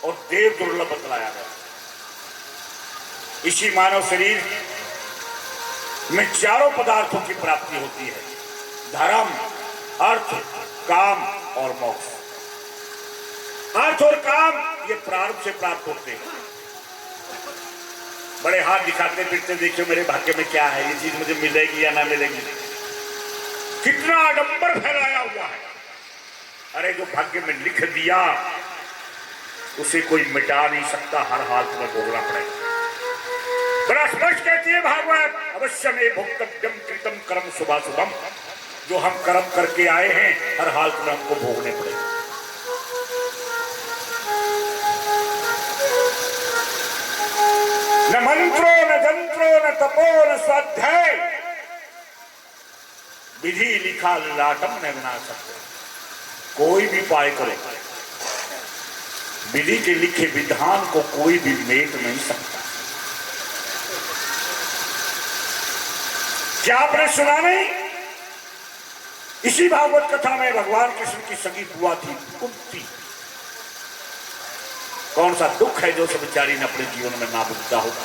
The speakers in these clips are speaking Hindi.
और देव दुर्लभ बतलाया गया। इसी मानव शरीर में चारों पदार्थों की प्राप्ति होती है, धर्म, अर्थ, काम और मोक्ष। अर्थ और काम ये प्रारंभ से प्राप्त होते हैं। बड़े हाथ दिखाते फिरते देखियो मेरे भाग्य में क्या है, ये चीज मुझे मिलेगी या ना मिलेगी। कितना आडंबर फैलाया हुआ है। अरे जो भाग्य में लिख दिया उसे कोई मिटा नहीं सकता, हर हालत में भोगना पड़ेगा। बड़ा स्पष्ट कहती है भागवत, अवश्य में भोक्तव्यम कृतम कर्म शुभाशुभम। जो हम कर्म करके आए हैं हर हालत में हमको भोगने पड़ेगा। न मंत्रो न जंत्रो न तपो न स्वाध्याय, विधि लिखा लाटम न बना सकते। कोई भी पाए करे, विधि के लिखे विधान को कोई भी मेट नहीं सकता। क्या आपने सुना नहीं? इसी भागवत कथा में भगवान कृष्ण की सगी बुआ थी कुंती। कौन सा दुख है जो सब बेचारी ने अपने जीवन में ना भुगता होगा?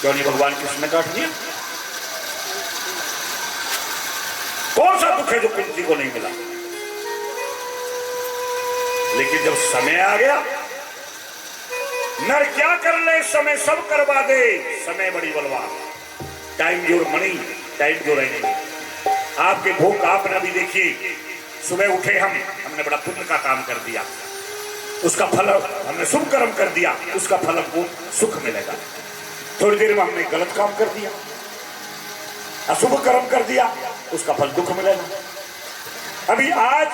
क्यों नहीं भगवान कृष्ण ने काट दिया? कौन सा दुख है जो कुंती को नहीं मिला? लेकिन जब समय आ गया, नर क्या कर ले समय सब करवा दे। समय बड़ी बलवान, time your money, time your enemy. आपके भूख आपने अभी देखिए, सुबह उठे हमने बड़ा पुण्य का काम कर दिया, उसका फल हमने शुभ कर्म कर दिया, उसका फल हमको सुख मिलेगा। थोड़ी देर में हमने गलत काम कर दिया, अशुभ कर्म कर दिया, उसका फल दुख मिलेगा। अभी आज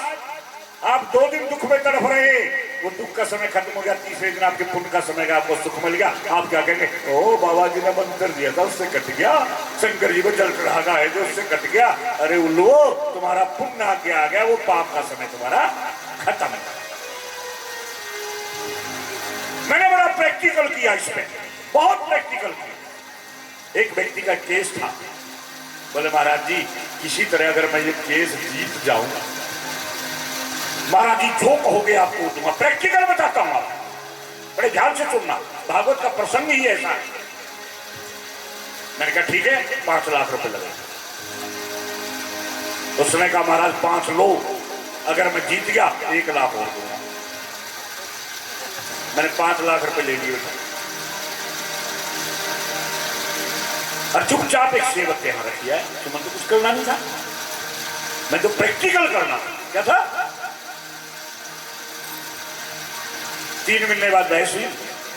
आप 2 दिन दुख में तड़फ रहे, वो दुख का समय खत्म हो गया, तीसरे दिन आपके पुण्य का समय का आपको सुख मिल गया। आप क्या कहेंगे? ओ बाबा जी ने मंत्र दिया था उससे कट गया, शंकर जी को जल चढ़ाना है जो उससे कट गया। अरे उल्लू, तुम्हारा पुण्य आगे आ गया, वो पाप का समय तुम्हारा खत्म है। मैंने बड़ा प्रैक्टिकल किया इसमें, बहुत प्रैक्टिकल किया। एक व्यक्ति का केस था, बोले महाराज जी किसी तरह अगर मैं ये केस जीत जाऊंगा, महाराज जी जो कहोगे आपको दूंगा। प्रैक्टिकल बताता हूं, आप बड़े ध्यान से सुनना, भागवत का प्रसंग ही ऐसा है। मैंने कहा ठीक है, 5 लाख रुपए लगे। उसने कहा महाराज 5 लो, अगर मैं जीत गया 1 लाख और दूंगा। मैंने 5 लाख रुपए ले लिए और चुपचाप एक सेवक के यहां रखिया है। तो मैं तो कुछ करना नहीं था, मैं तो प्रैक्टिकल करना था। क्या था? 3 महीने बाद बहस हुई,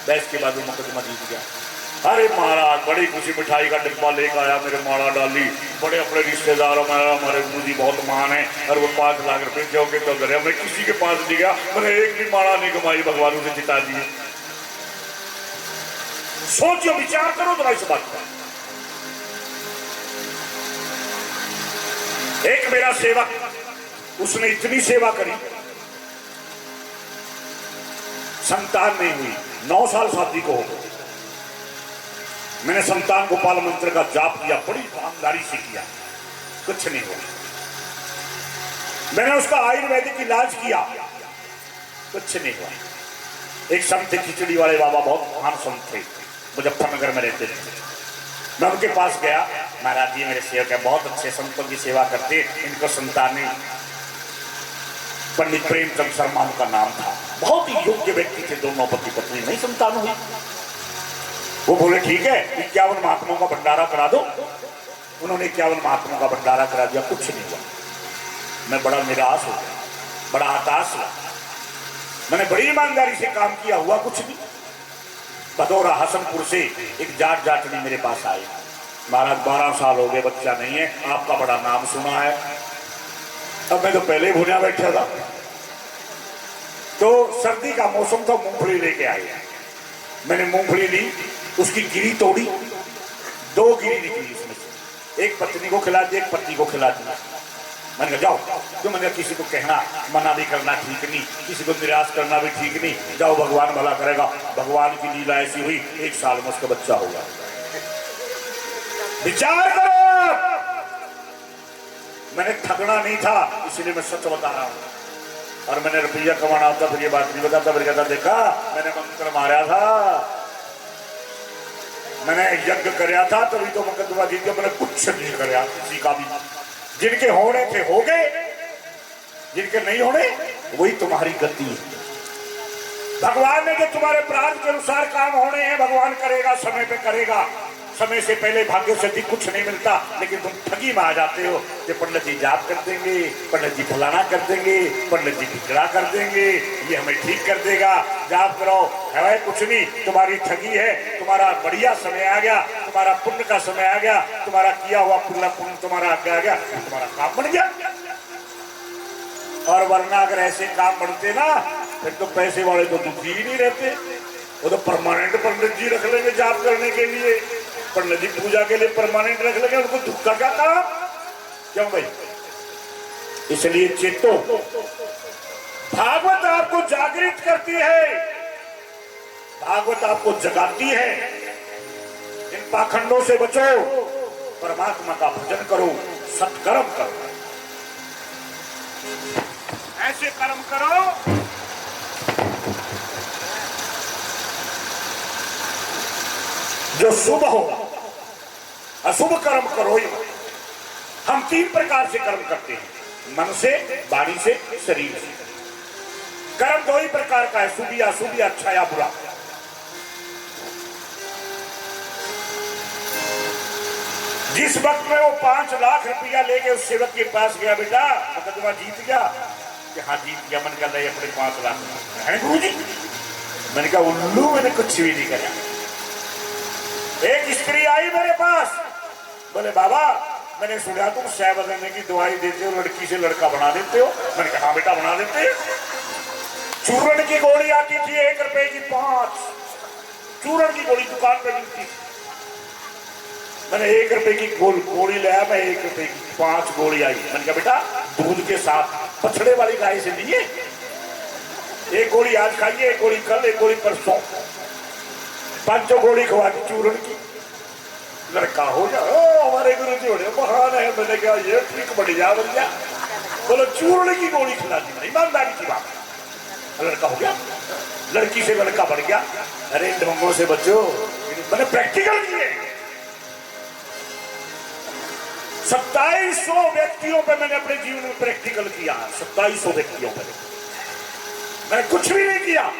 बहस के बाद वो मुकदमा जीत गया। अरे महाराज बड़ी खुशी, मिठाई का डिब्बा लेकर आया, मेरे माला डाली, बड़े अपने रिश्तेदारों में हमारे गुरुजी बहुत महान है, और वो 5 लाख रुपए जोगे तो करे। मैं किसी के पास नहीं गया, मैंने एक भी माला नहीं कमाई, भगवान उसे जिता दिए। सोचो, विचार करो जरा इस बात का। एक मेरा सेवक, उसने इतनी सेवा करी, संतान नहीं हुई, 9 साल शादी को हो गए। मैंने संतान गोपाल मंत्र का जाप किया, बड़ी ईमानदारी से किया, कुछ नहीं हुआ। मैंने उसका आयुर्वेदिक इलाज किया, कुछ नहीं हुआ। एक संत थे, खिचड़ी वाले बाबा, बहुत महान संत थे, मुजफ्फरनगर में रहते थे। मैं उनके पास गया, महाराज जी मेरे सेवक है, बहुत अच्छे संतों की सेवा करते, इनको संतान नहीं। पंडित प्रेमचंद शर्मा उनका नाम था, बहुत ही योग्य व्यक्ति थे, दोनों पति पत्नी, नहीं संतान हुई। वो बोले ठीक है 51 महात्माओं का भंडारा करा दो। उन्होंने 51 महात्माओं का भंडारा करा दिया, कुछ नहीं हुआ। मैं बड़ा निराश हो गया, बड़ा हताश हुआ। मैंने बड़ी ईमानदारी से काम किया, हुआ कुछ नहीं। भदौरा हसनपुर से एक जाट जाटनी मेरे पास आए, महाराज 12 साल हो गए, बच्चा नहीं है, आपका बड़ा नाम सुना है। अब मैं तो पहले भुना बैठा था, तो सर्दी का मौसम था, मूंगफली लेके आए। मैंने मूंगफली ली, उसकी गिरी तोड़ी, 2 गिरी निकली उसमें से, एक पत्नी को खिला दी, एक पति को खिला दी। मैंने कहा जाओ, क्यों? मैंने किसी को कहना मना भी करना ठीक नहीं, किसी को निराश करना भी ठीक नहीं, जाओ भगवान भला करेगा। भगवान की लीला ऐसी हुई, 1 साल में उसका बच्चा होगा। विचार करो, मैंने ठगना नहीं था, इसलिए मैं सच बता रहा हूं। और मैंने रुपया कमाना होता फिर ये बात नहीं बताता, फिर कहता देखा मैंने मंत्र मारा था, मैंने यज्ञ कराया था तभी तो मुकदमा जीत गया, मैंने कुछ नहीं कराया किसी का भी। जिनके होने थे हो गए, जिनके नहीं होने वही तुम्हारी गति है। भगवान ने जो तुम्हारे प्रार्थ के अनुसार काम होने हैं भगवान करेगा, समय पे करेगा। समय से पहले भाग्य से अधिक कुछ नहीं मिलता, लेकिन तुम ठगी में आ जाते हो कि पंडित जी जाप कर देंगे, पंडित जी फलाना कर देंगे, पंडित जी टिकड़ा कर देंगे, ये हमें ठीक कर देगा, जाप करो। है कुछ नहीं, तुम्हारी ठगी है। तुम्हारा बढ़िया समय आ गया, तुम्हारा पुण्य का समय आ गया, तुम्हारा किया हुआ पुण्य तुम्हारा आगे आ गया, तुम्हारा काम बन गया। और वरना अगर ऐसे काम बढ़ते ना फिर तो पैसे वाले तो दुखी ही नहीं रहते, वो तो परमानेंट पंडित जी रख लेंगे जाप करने के लिए, पंडित जी पूजा के लिए परमानेंट रख लेंगे, उनको दुख का क्या काम। क्यों भाई? इसलिए चेतो, भागवत आपको जागृत करती है, भागवत आपको जगाती है। इन पाखंडों से बचो, परमात्मा का भजन करो, सत्कर्म करो, ऐसे कर्म करो जो शुभ हो, अशुभ कर्म करो ही। हम 3 प्रकार से कर्म करते हैं, मन से, वाणी से, शरीर से। कर्म 2 ही प्रकार का है, शुभ या अशुभ, या अच्छा या बुरा। जिस वक्त में वो 5 लाख रुपया लेके उस सेवक के पास गया, बेटा मुकदमा जीत गया, कि हाँ जीत गया, मन कर रहा है अपने 5 लाख है गुरु जी। मैंने कहा उल्लू, मैंने कुछ भी नहीं करा। एक स्त्री आई मेरे पास, बोले बाबा मैंने सुना तुम सह बदलने की दवाई देते हो, लड़की से लड़का बना देते हो। मैंने कहा हाँ बेटा बना देते हैं। चूर्ण की गोली आती थी 1 रुपए की 5, चूर्ण की गोली दुकान पे मिलती थी। मैंने 1 रुपए की गोली लाया, मैं 1 रुपए की 5 गोली आई। मैंने कहा बेटा दूध के साथ बछड़े वाली गाय से लिए, 1 गोली आज खाइए, 1 गोली कल, 1 गोली परसों, 5 गोली खवा दी चूर्ण की, लड़का हो गया। ओ हमारे गुरु जी बड़े महान है। मैंने कहा ये ठीक बढ़िया बढ़िया, बोलो चूर्ण की गोली खिला दी, मैंने ईमानदारी की बात। लड़का हो गया, लड़की से लड़का बढ़ गया। अरे ढोंगों से बचो, मैंने प्रैक्टिकल किए। 2700 व्यक्तियों पे मैंने अपने जीवन में प्रैक्टिकल किया, 2700 व्यक्तियों पे मैंने कुछ भी नहीं किया।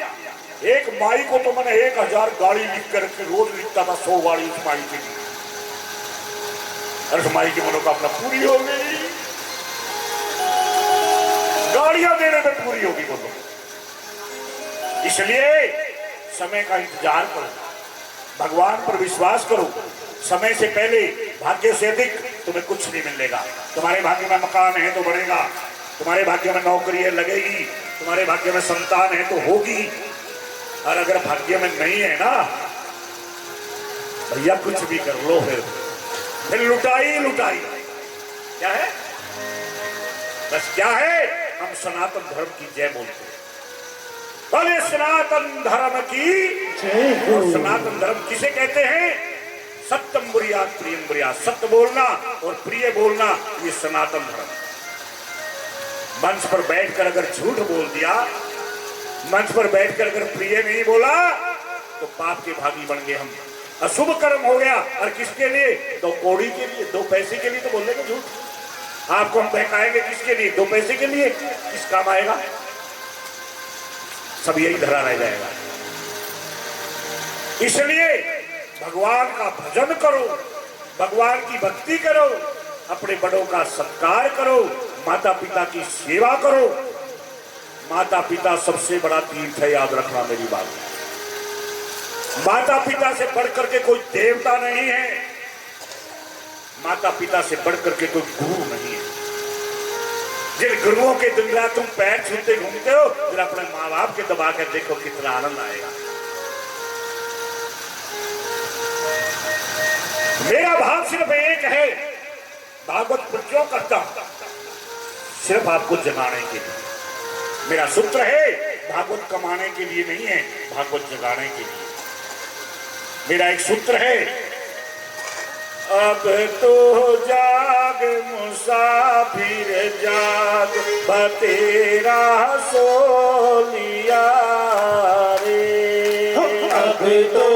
एक माई को तो मैंने 1000 गाड़ी लिख कर रोज लिखता था, 100 गाड़ी उस माई के लिए। उस माई की मनोकामना पूरी हो गई, गाड़ियां देने में पूरी होगी बोलो। इसलिए समय का इंतजार करो, भगवान पर विश्वास करो। समय से पहले, भाग्य से अधिक तुम्हें कुछ नहीं मिलेगा। तुम्हारे भाग्य में मकान है तो बढ़ेगा, तुम्हारे भाग्य में नौकरी है लगेगी, तुम्हारे भाग्य में संतान है तो होगी। और अगर भाग्य में नहीं है ना भैया, कुछ भी कर लो, फिर लुटाई लुटाई। क्या है? बस क्या है, हम सनातन धर्म की जय बोलते हैं। बोले सनातन धर्म की जय। और सनातन धर्म किसे कहते हैं? सत्यम बुरियात प्रियम बुरियात, सत्य बोलना और प्रिय बोलना, ये सनातन धर्म। मंच पर बैठकर अगर झूठ बोल दिया, मंच पर बैठकर अगर प्रिय नहीं बोला तो पाप के भागी बन गए हम। अशुभ कर्म हो गया, और किसके लिए? 2 कौड़ी के लिए, 2 पैसे के लिए तो बोलेंगे झूठ। आपको हम बहकाएंगे किसके लिए? 2 पैसे के लिए। किस काम आएगा? सब यही धरा रह जाएगा। इसलिए भगवान का भजन करो, भगवान की भक्ति करो, अपने बड़ों का सत्कार करो, माता पिता की सेवा करो। माता पिता सबसे बड़ा तीर्थ है, याद रखना मेरी बात। माता पिता से बढ़कर के कोई देवता नहीं है, माता पिता से बढ़कर के कोई गुरु नहीं है। जिन गुरुओं के दिन रात तुम पैर छूते घूमते हो, फिर अपने माँ बाप के दबा कर देखो कितना आनंद आएगा। मेरा भाव सिर्फ एक है, भागवत क्यों करता हूं? सिर्फ आपको जगाने के लिए। मेरा सूत्र है, भागवत कमाने के लिए नहीं है, भागवत जगाने के लिए। मेरा एक सूत्र है, अब तो जाग मुसाफिर जाग बतेरा सो लिया रे। अब तो